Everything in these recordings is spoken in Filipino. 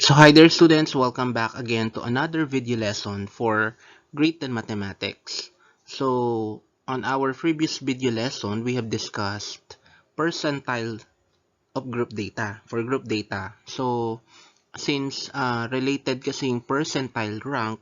So hi there students, welcome back again to another video lesson for Grade 10 Mathematics. So on our previous video lesson, we have discussed percentile of group data, for group data. So since related kasi yung percentile rank,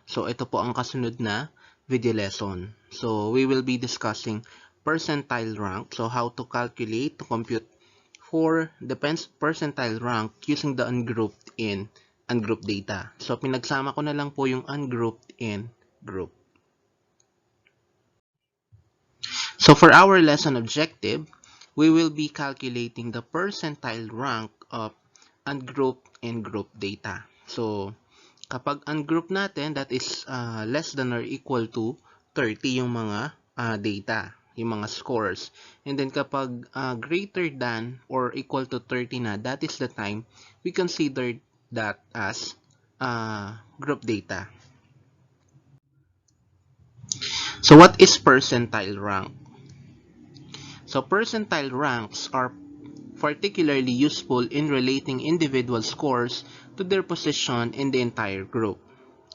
so ito po ang kasunod na video lesson. So we will be discussing percentile rank, so how to calculate, to compute for the percentile rank using the ungrouped in ungrouped data. So, pinagsama ko na lang po yung ungrouped in group. So, for our lesson objective, we will be calculating the percentile rank of ungrouped and group data. So, kapag ungrouped natin, that is less than or equal to 30 yung mga data, yung mga scores. And then kapag greater than or equal to 30 na, that is the time we consider that as group data. So what is percentile rank? So percentile ranks are particularly useful in relating individual scores to their position in the entire group.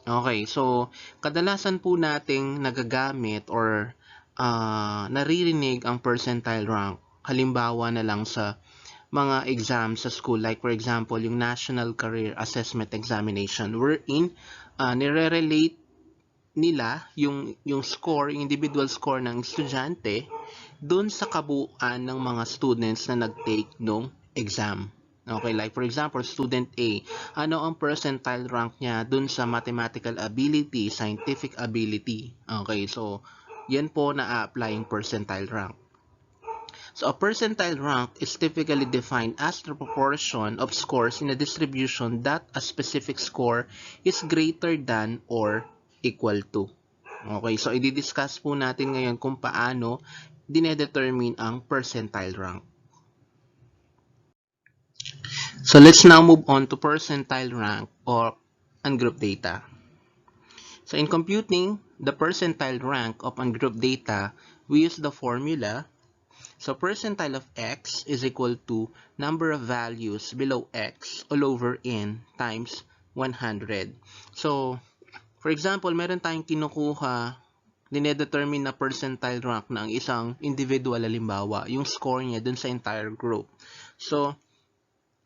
Okay, so kadalasan po nating nagagamit or naririnig ang percentile rank. Halimbawa na lang sa mga exams sa school, like for example, yung National Career Assessment Examination, wherein nire-relate nila yung score, yung individual score ng estudyante dun sa kabuuan ng mga students na nag-take nung exam. Okay, like for example, student A, ano ang percentile rank niya dun sa mathematical ability, scientific ability. Okay, so yan po na-apply yung percentile rank. So a percentile rank is typically defined as the proportion of scores in a distribution that a specific score is greater than or equal to. Okay, so i-discuss po natin ngayon kung paano dinedetermine ang percentile rank. So let's now move on to percentile rank or ungrouped data. So in computing the percentile rank of ungrouped data, we use the formula. So percentile of x is equal to number of values below x all over n times 100. So for example, meron tayong kinukuha, dinedetermine na percentile rank ng isang individual, halimbawa, yung score niya dun sa entire group. So,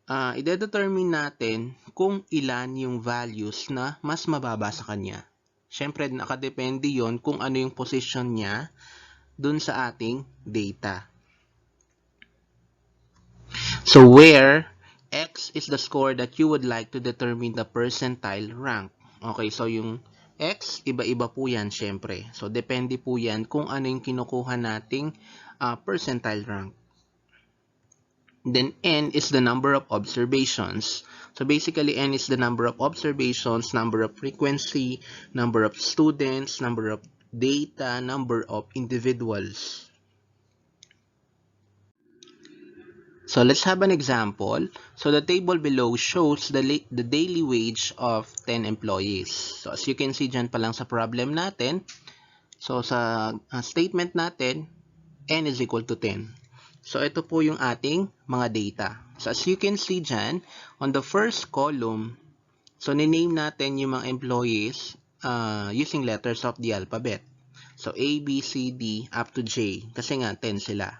i-determine natin kung ilan yung values na mas mababa sa kanya. Siyempre, nakadepende yon kung ano yung position niya dun sa ating data. So, where x is the score that you would like to determine the percentile rank. Okay, so yung x, iba-iba po yan syempre. So, depende po yan kung ano yung kinukuha nating percentile rank. Then, n is the number of observations. So, basically, n is the number of observations, number of frequency, number of students, number of data, number of individuals. So let's have an example. So the table below shows the daily wage of 10 employees. So as you can see dyan pa lang sa problem natin, so sa statement natin, n is equal to 10. So ito po yung ating mga data. So as you can see dyan, on the first column, so niname natin yung mga employees using letters of the alphabet. So A, B, C, D, up to J. Kasi nga 10 sila.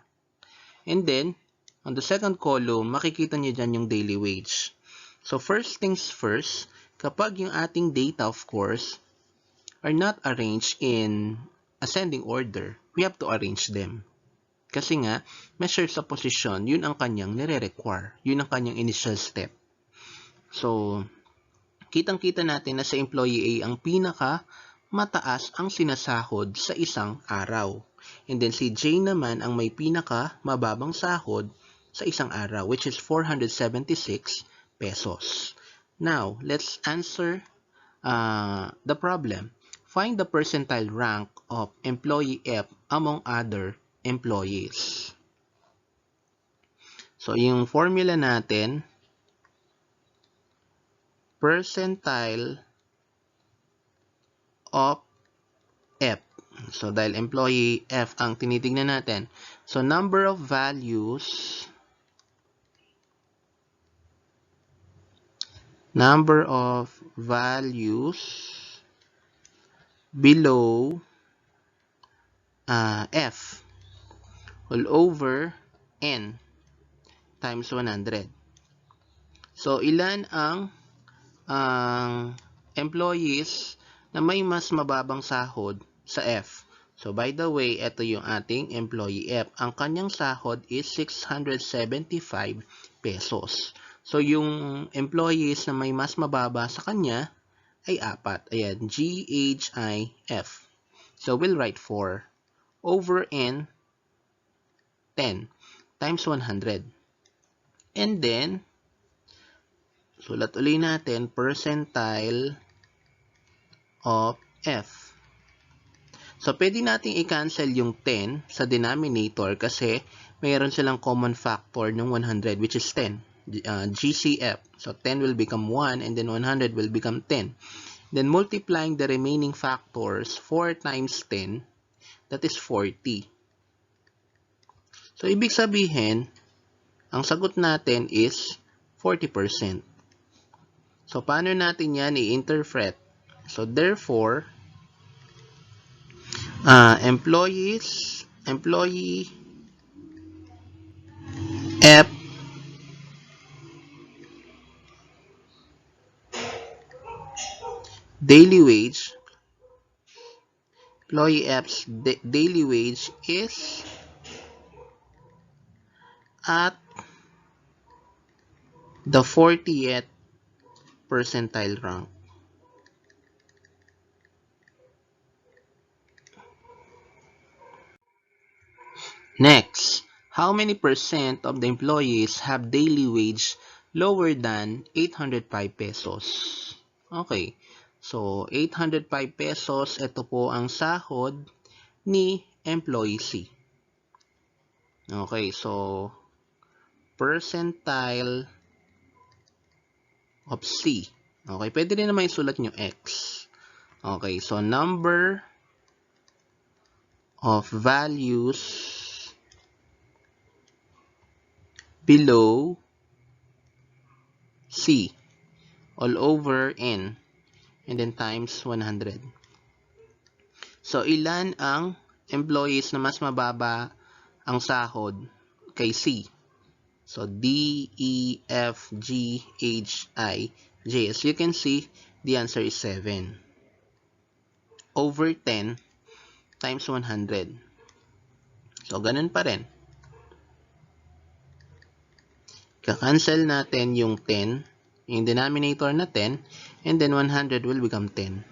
And then, on the second column, makikita niyo dyan yung daily wage. So, first things first, kapag yung ating data, of course, are not arranged in ascending order, we have to arrange them. Kasi nga, measure sa position, yun ang kanyang nire-require. Yun ang kanyang initial step. So, kitang-kita natin na sa employee A ang pinaka mataas ang sinasahod sa isang araw. And then si J naman ang may pinaka mababang sahod sa isang araw, which is 476 pesos. Now, let's answer the problem. Find the percentile rank of employee F among other employees. So, yung formula natin, percentile of F. So, dahil employee F ang tinitignan natin. So, number of values number of values below F all over N times 100. So, ilan ang employees na may mas mababang sahod sa F? So, by the way, ito yung ating employee F. Ang kanyang sahod is 675 pesos. So, yung employees na may mas mababa sa kanya ay 4. Ayan, GHIF. So, we'll write 4 over N 10 times 100. And then, sulat ulit natin, percentile of F. So, pwede nating i-cancel yung 10 sa denominator kasi mayroon silang common factor ng 100 which is 10. GCF. So, 10 will become 1 and then 100 will become 10. Then, multiplying the remaining factors, 4 times 10, that is 40. So, ibig sabihin, ang sagot natin is 40%. So, paano natin yan i-interpret? So, therefore, employee F daily wage, employee F's daily wage is at the 40th percentile rank. Next, how many percent of the employees have daily wage lower than 805 pesos? Okay, so 805 pesos, ito po ang sahod ni employee C. Okay, so percentile of C. Okay, pwede rin naman isulat nyo X. Okay, so number of values below C all over N and then times 100. So, ilan ang employees na mas mababa ang sahod kay C? So, D, E, F, G, H, I, J. As you can see, the answer is 7 over 10 times 100. So, ganun pa rin. Kakancel natin yung 10, yung denominator na 10, and then 100 will become 10.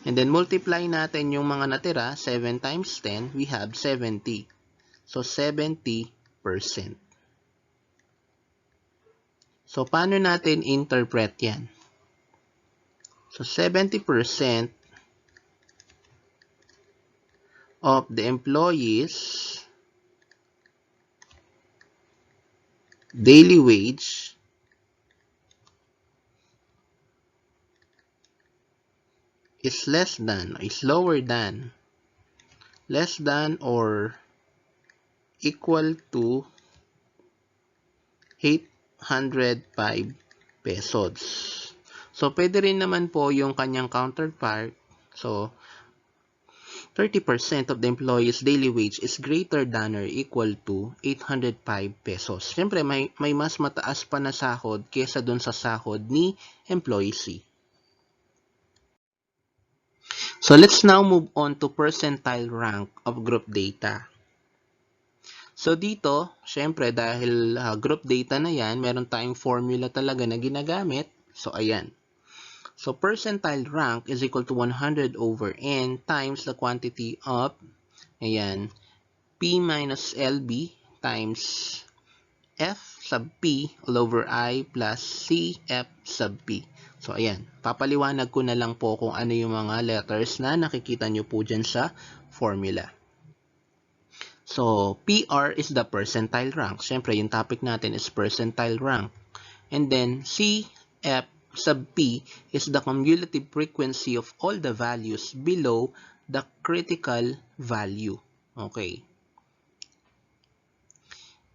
And then multiply natin yung mga natira, 7 times 10, we have 70. So, 70%. So, paano natin interpret yan? So, 70% of the employees' daily wage is less than or equal to 805 pesos. So, pwede rin naman po yung kanyang counterpart. So, 30% of the employee's daily wage is greater than or equal to 805 pesos. Siyempre, may mas mataas pa na sahod kesa dun sa sahod ni employee C. So, let's now move on to percentile rank of group data. So, dito, syempre, dahil group data na yan, meron tayong formula talaga na ginagamit. So, ayan. So, percentile rank is equal to 100 over N times the quantity of, ayan, P minus LB times F sub P all over I plus CF sub P. So, ayan. Papaliwanag ko na lang po kung ano yung mga letters na nakikita nyo po dyan sa formula. So, PR is the percentile rank. Siyempre, yung topic natin is percentile rank. And then, CF sub P is the cumulative frequency of all the values below the critical value. Okay.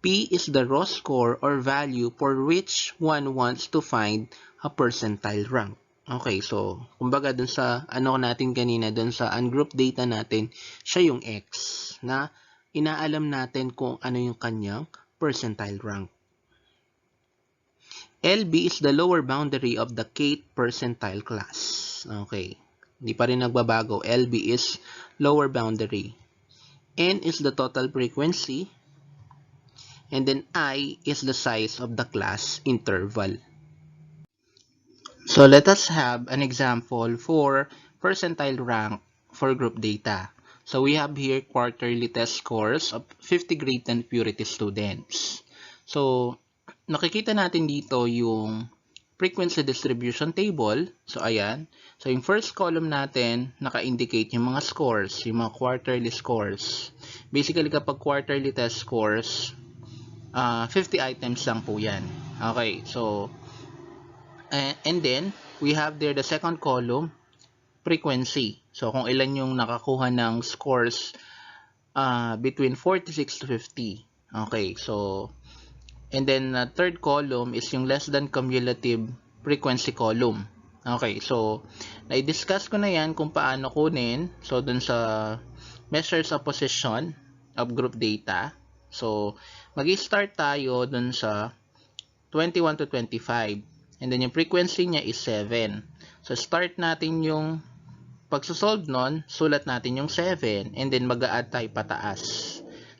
P P is the raw score or value for which one wants to find a percentile rank. Okay, so kumbaga dun sa ano natin kanina, dun sa ungrouped data natin, siya yung X na inaalam natin kung ano yung kanyang percentile rank. LB is the lower boundary of the kth percentile class. Okay, hindi pa rin nagbabago. LB is lower boundary. N is the total frequency. And then I is the size of the class interval. So let us have an example for percentile rank for group data. So we have here quarterly test scores of 50 grade and purity students. So nakikita natin dito yung frequency distribution table. So ayan. So yung first column natin, naka-indicate yung mga scores, yung mga quarterly scores. Basically kapag quarterly test scores, 50 items lang po yan. Okay, so and then we have there the second column, frequency. So kung ilan yung nakakuha ng scores between 46 to 50. Okay, so and then third column is yung less than cumulative frequency column. Okay, so na-discuss ko na yan kung paano kunin. So dun sa measures of position of group data. So mag-start tayo dun sa 21 to 25. And then yung frequency niya is 7. So start natin yung pagsosolve nun, sulat natin yung 7 and then mag-a-add tayo pataas.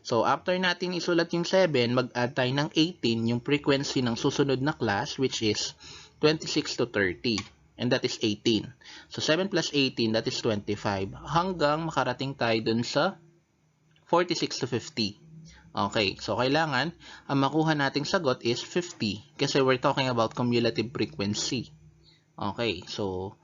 So after natin isulat yung 7, mag-add tayo ng 18 yung frequency ng susunod na class which is 26 to 30. And that is 18. So 7 plus 18, that is 25. Hanggang makarating tayo dun sa 46 to 50. Okay, so kailangan ang makuha nating sagot is 50 kasi we're talking about cumulative frequency. Okay, so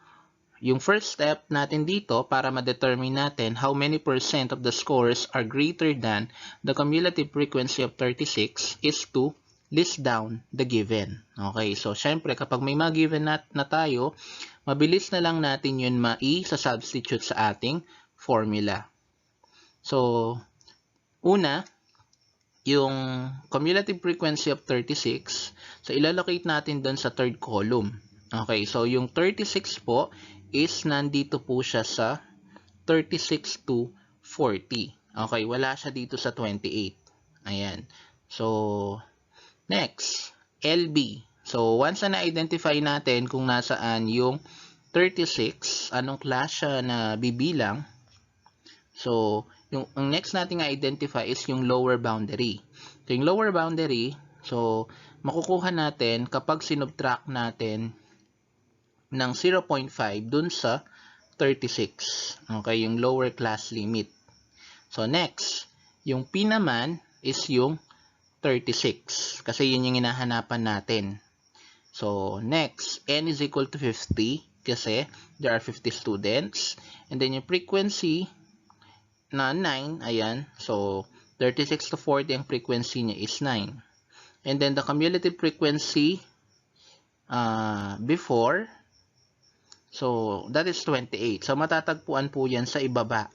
yung first step natin dito para ma-determine natin how many percent of the scores are greater than the cumulative frequency of 36 is to list down the given. Okay, so syempre kapag may mga given na tayo, mabilis na lang natin yun mai-substitute sa ating formula. So, una, yung cumulative frequency of 36, so ilalocate natin doon sa third column. Okay, so yung 36 po is nandito po siya sa 36 to 40. Okay, wala siya dito sa 28. Ayan. So, next, LB. So, once na na-identify natin kung nasaan yung 36, anong class siya na bibilang, so, ang next natin i-identify is yung lower boundary. So, yung lower boundary, so, makukuha natin kapag sinubtract natin ng 0.5 dun sa 36. Okay, yung lower class limit. So, next, yung P naman is yung 36. Kasi yun yung hinahanapan natin. So, next, N is equal to 50 kasi there are 50 students. And then yung frequency na 9, ayan, so 36 to 40 ang frequency niya is 9. And then the cumulative frequency before, so that is 28. So matatagpuan po yan sa ibaba.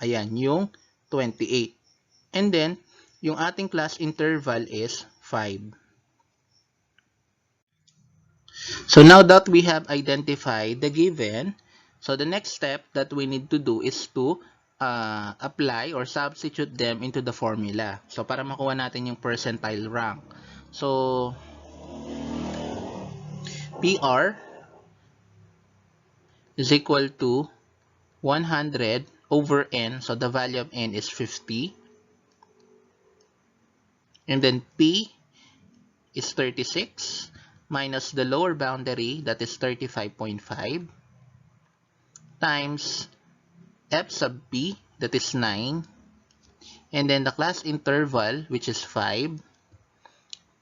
Ayan, yung 28. And then, yung ating class interval is 5. So now that we have identified the given, so the next step that we need to do is to apply or substitute them into the formula. So, para makuha natin yung percentile rank. So, PR is equal to 100 over N. So, the value of N is 50. And then P is 36 minus the lower boundary, that is 35.5, times F sub P, that is 9, and then the class interval, which is 5,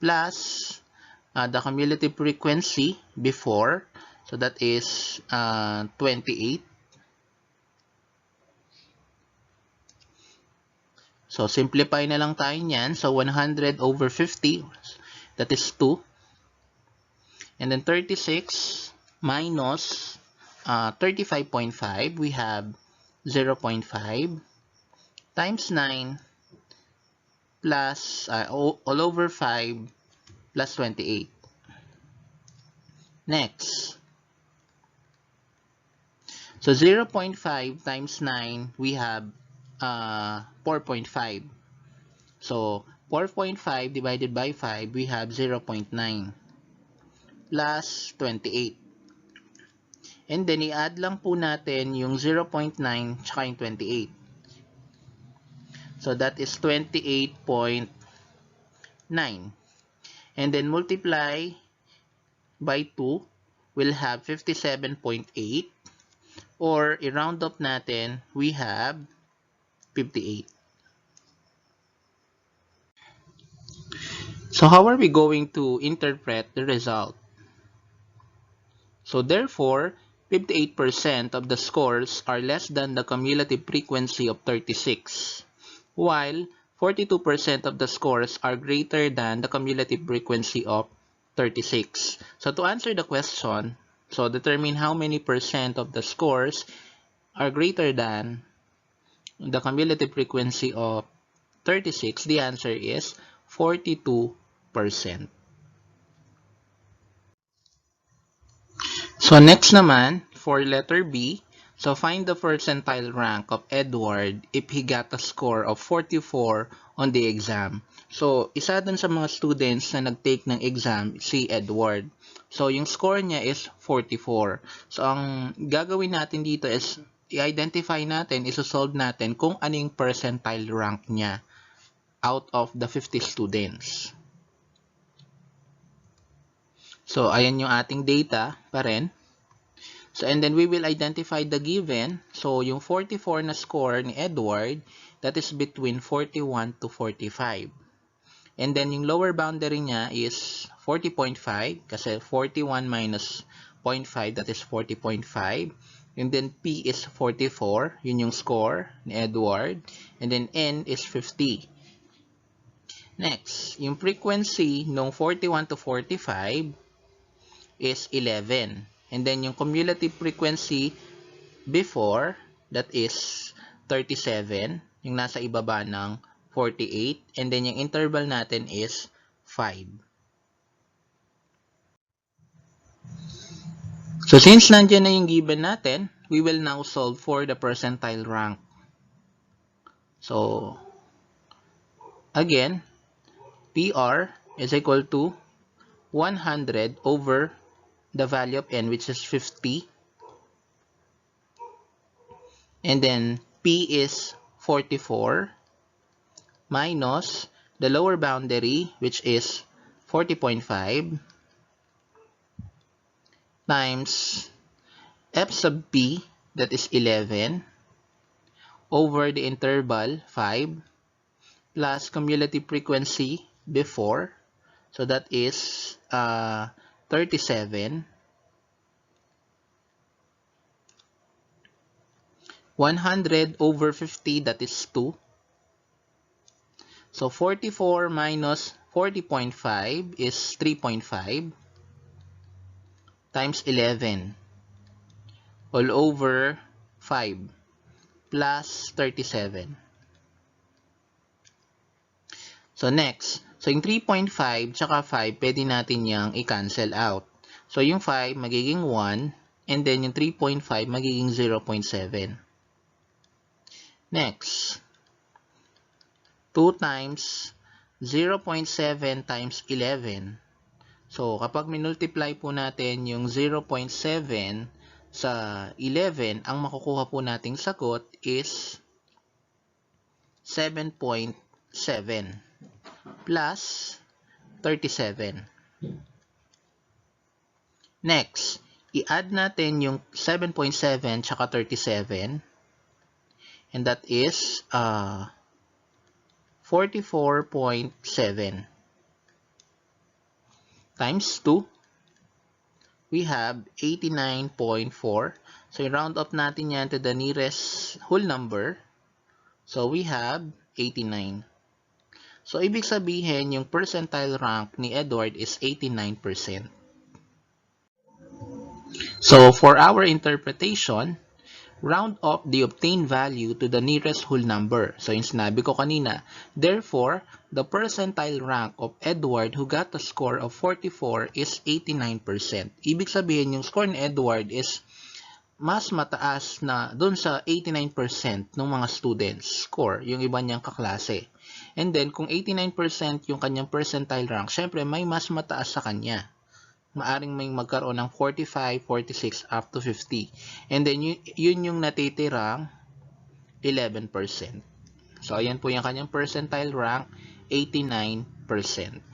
plus the cumulative frequency before, so that is 28. So, simplify na lang tayo niyan. So, 100 over 50, that is 2. And then 36 minus 35.5, we have 0.5 times 9 plus all over 5 plus 28. Next, so 0.5 times 9, we have 4.5. So 4.5 divided by 5, we have 0.9 plus 28. And then, i-add lang po natin yung 0.9 tsaka yung 28. So that is 28.9. And then multiply by 2, we'll have 57.8. Or i-round up natin, we have 58. So how are we going to interpret the result? So therefore, 58% of the scores are less than the cumulative frequency of 36, while 42% of the scores are greater than the cumulative frequency of 36. So to answer the question, so determine how many percent of the scores are greater than the cumulative frequency of 36, the answer is 42%. So next naman, for letter B, so find the percentile rank of Edward if he got a score of 44 on the exam. So isa dun sa mga students na nag-take ng exam, si Edward. So yung score niya is 44. So ang gagawin natin dito is i-identify natin, isosolve natin kung anong percentile rank niya out of the 50 students. So ayan yung ating data pa rin. So, and then we will identify the given. So, yung 44 na score ni Edward, that is between 41 to 45. And then, yung lower boundary niya is 40.5 kasi 41 minus 0.5, that is 40.5. And then, P is 44. Yun yung score ni Edward. And then, N is 50. Next, yung frequency nung 41 to 45 is 11. And then, yung cumulative frequency before, that is 37, yung nasa ibaba ng 48. And then, yung interval natin is 5. So, since nandiyan na yung given natin, we will now solve for the percentile rank. So, again, PR is equal to 100 over the value of N, which is 50. And then P is 44 minus the lower boundary, which is 40.5 times F sub P, that is 11, over the interval 5 plus cumulative frequency before, so that is 37. 100 over 50, that is 2. So 44 minus 40.5 is 3.5 times 11 all over 5 plus 37. So next, so yung 3.5 tsaka 5, pwede natin yung i-cancel out. So yung 5 magiging 1, and then yung 3.5 magiging 0.7. Next, 2 times 0.7 times 11. So kapag minultiply po natin yung 0.7 sa 11, ang makukuha po nating sagot is 7.7 plus 37. Next, i-add natin yung 7.7 tsaka 37, and that is 44.7 times 2, we have 89.4. So i-round up natin yan to the nearest whole number. So we have 89. So ibig sabihin yung percentile rank ni Edward is 89%. So for our interpretation, round off the obtained value to the nearest whole number. So yung sinabi ko kanina, therefore, the percentile rank of Edward who got a score of 44 is 89%. Ibig sabihin, yung score ni Edward is mas mataas na dun sa 89% ng mga students score, yung iba niyang kaklase. And then, kung 89% yung kanyang percentile rank, syempre may mas mataas sa kanya. Maaring may magkaroon ng 45, 46, up to 50. And then, yun yung natitirang 11%. So, ayan po yung kanyang percentile rank, 89%.